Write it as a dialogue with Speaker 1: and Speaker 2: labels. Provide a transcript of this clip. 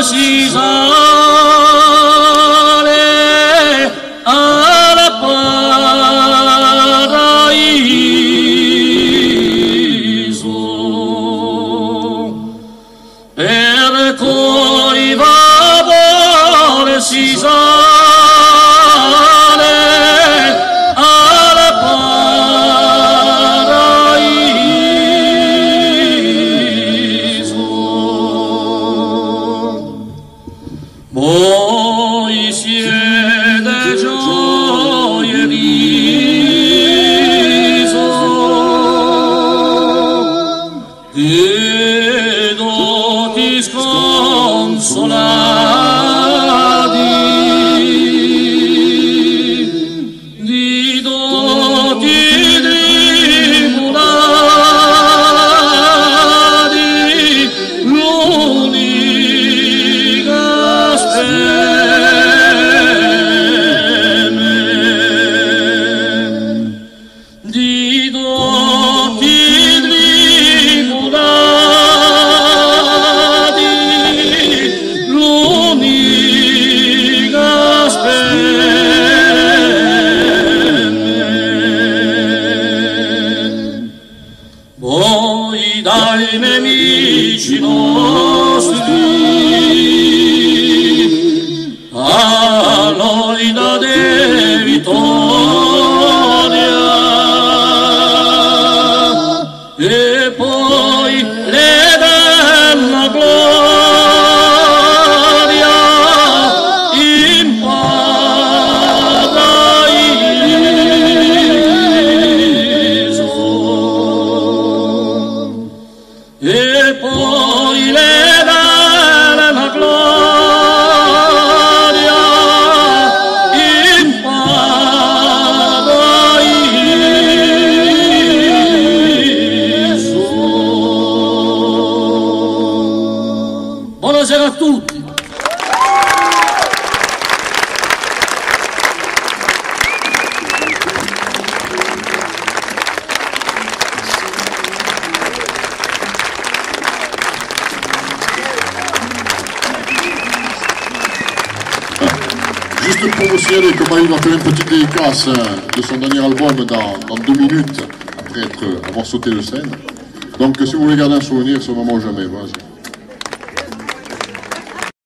Speaker 1: si sale al paradiso, per coi vapore si sale al paradiso. Voi siete gioia e riso, e doti sconsolati, di doti tribulati, l'unica di doti tribulati, l'unica voi dai nemici nostri a noi date vittoria, e poi le della gloria in paradiso, e poi le della gloria in paradiso. Buonasera a tutti.
Speaker 2: Juste pour vous signaler que Maï va faire une petite dédicace de son dernier album dans 2 minutes, après avoir sauté de scène. Donc si vous voulez garder un souvenir, c'est le moment ou jamais. Voilà.